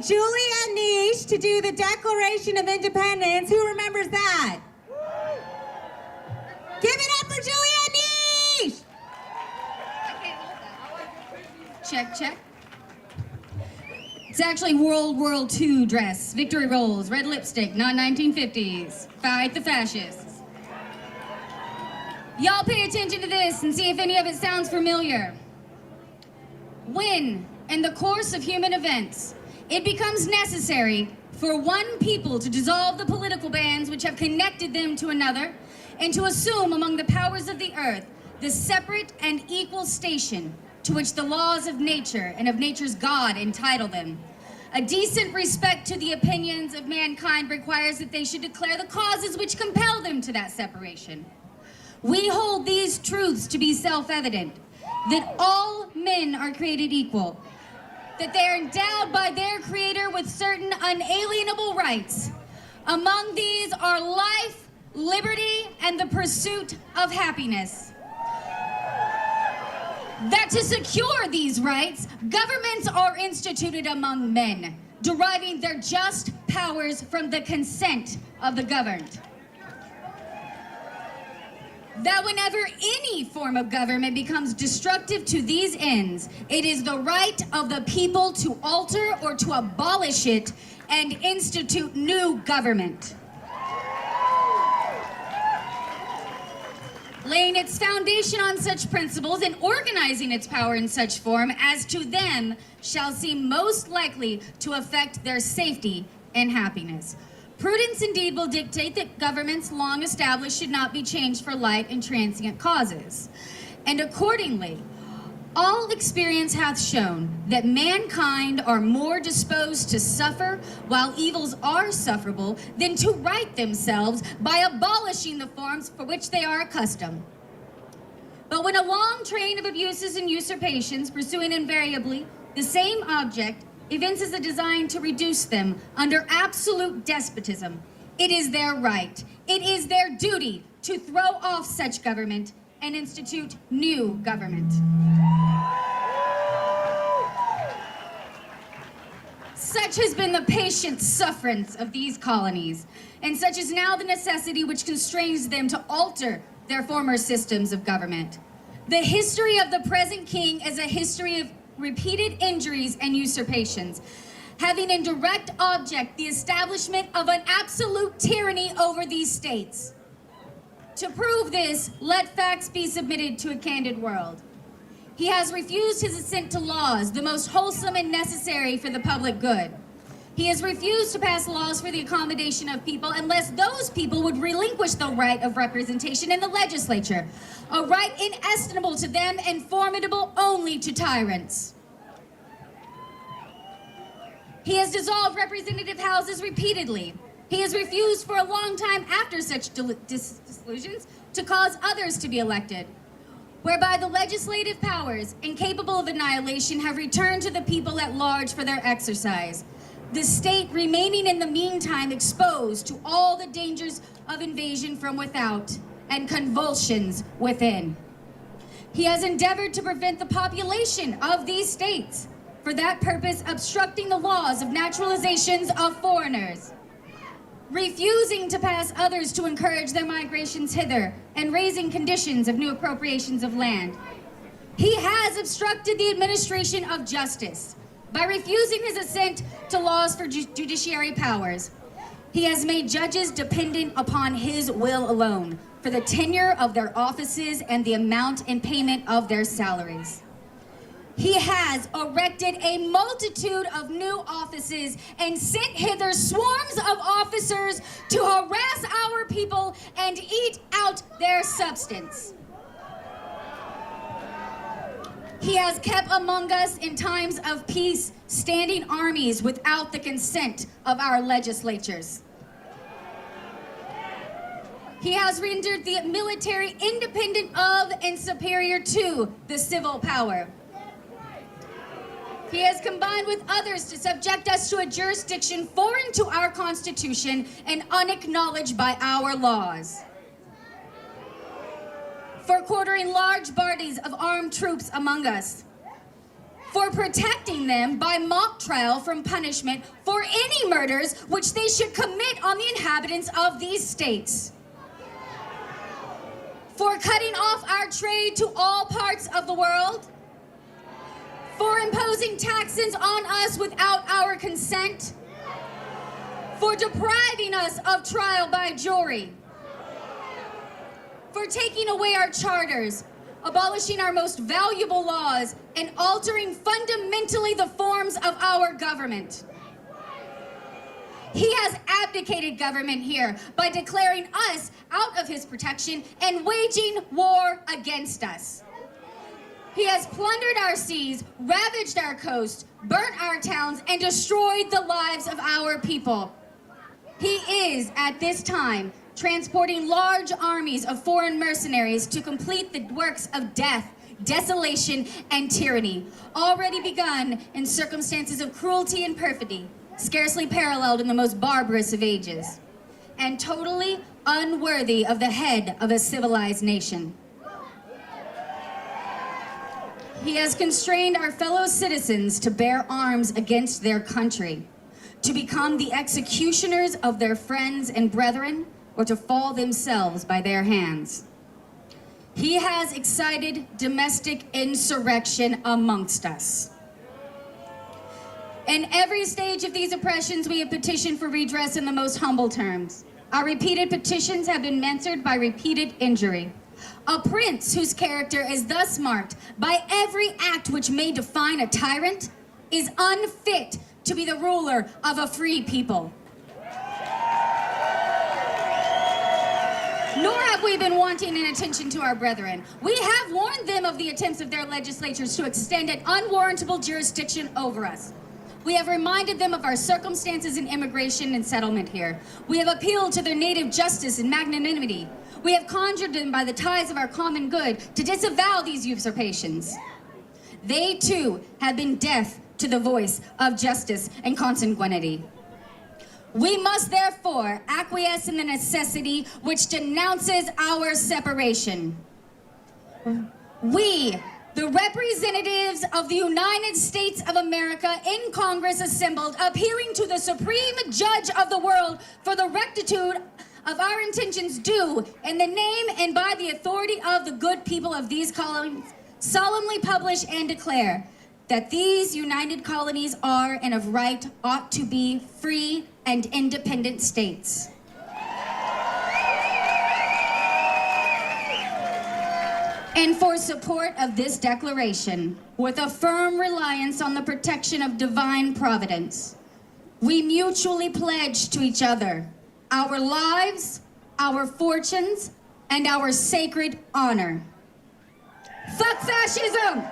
Julia Niche to do the Declaration of Independence. Who remembers that? Give it up for Julia Niche! Check, check. It's actually World War II dress, victory rolls, red lipstick, not 1950s. Fight the fascists. Y'all pay attention to this and see if any of it sounds familiar. When, in the course of human events, it becomes necessary for one people to dissolve the political bands which have connected them to another, and to assume among the powers of the earth the separate and equal station to which the laws of nature and of nature's God entitle them. A decent respect to the opinions of mankind requires that they should declare the causes which compel them to that separation. We hold these truths to be self-evident, that all men are created equal, that they are endowed by their Creator with certain unalienable rights. Among these are life, liberty, and the pursuit of happiness. That to secure these rights, governments are instituted among men, deriving their just powers from the consent of the governed. That whenever any form of government becomes destructive to these ends, it is the right of the people to alter or to abolish it and institute new government, laying its foundation on such principles and organizing its power in such form as to them shall seem most likely to affect their safety and happiness. Prudence indeed will dictate that governments long established should not be changed for light and transient causes. And accordingly, all experience hath shown that mankind are more disposed to suffer while evils are sufferable than to right themselves by abolishing the forms for which they are accustomed. But when a long train of abuses and usurpations, pursuing invariably the same object, evinces a design to reduce them under absolute despotism, it is their right, it is their duty to throw off such government and institute new government. Such has been the patient sufferance of these colonies, and such is now the necessity which constrains them to alter their former systems of government. The history of the present king is a history of repeated injuries and usurpations, having in direct object the establishment of an absolute tyranny over these states. To prove this, let facts be submitted to a candid world. He has refused his assent to laws, the most wholesome and necessary for the public good. He has refused to pass laws for the accommodation of people unless those people would relinquish the right of representation in the legislature, a right inestimable to them and formidable only to tyrants. He has dissolved representative houses repeatedly. He has refused for a long time after such dissolutions to cause others to be elected, whereby the legislative powers, incapable of annihilation, have returned to the people at large for their exercise, the state remaining in the meantime exposed to all the dangers of invasion from without and convulsions within. He has endeavored to prevent the population of these states, for that purpose obstructing the laws of naturalizations of foreigners, refusing to pass others to encourage their migrations hither, and raising conditions of new appropriations of land. He has obstructed the administration of justice by refusing his assent to laws for judiciary powers. He has made judges dependent upon his will alone for the tenure of their offices and the amount and payment of their salaries. He has erected a multitude of new offices and sent hither swarms of officers to harass our people and eat out their substance. He has kept among us in times of peace standing armies without the consent of our legislatures. He has rendered the military independent of and superior to the civil power. He has combined with others to subject us to a jurisdiction foreign to our Constitution and unacknowledged by our laws. For quartering large bodies of armed troops among us. for protecting them by mock trial from punishment for any murders which they should commit on the inhabitants of these states, for cutting off our trade to all parts of the world, for imposing taxes on us without our consent, for depriving us of trial by jury, for taking away our charters, abolishing our most valuable laws, and altering fundamentally the forms of our government. He has abdicated government here by declaring us out of his protection and waging war against us. He has plundered our seas, ravaged our coast, burnt our towns, and destroyed the lives of our people. He is, at this time, transporting large armies of foreign mercenaries to complete the works of death, desolation, and tyranny, already begun in circumstances of cruelty and perfidy, scarcely paralleled in the most barbarous of ages, and totally unworthy of the head of a civilized nation. He has constrained our fellow citizens to bear arms against their country, to become the executioners of their friends and brethren, or to fall themselves by their hands. He has excited domestic insurrection amongst us. In every stage of these oppressions, we have petitioned for redress in the most humble terms. Our repeated petitions have been answered by repeated injury. A prince whose character is thus marked by every act which may define a tyrant is unfit to be the ruler of a free people. Nor have we been wanting in attention to our brethren. We have warned them of the attempts of their legislatures to extend an unwarrantable jurisdiction over us. We have reminded them of our circumstances in immigration and settlement here. We have appealed to their native justice and magnanimity. We have conjured them by the ties of our common good to disavow these usurpations. They too have been deaf to the voice of justice and consanguinity. We must therefore acquiesce in the necessity which denounces our separation. We, the representatives of the United States of America in Congress assembled, appealing to the Supreme Judge of the world for the rectitude of our intentions, do, in the name and by the authority of the good people of these colonies, solemnly publish and declare that these united colonies are and of right ought to be free and independent states. And for support of this declaration, with a firm reliance on the protection of divine providence, we mutually pledge to each other our lives, our fortunes, and our sacred honor. Fuck fascism!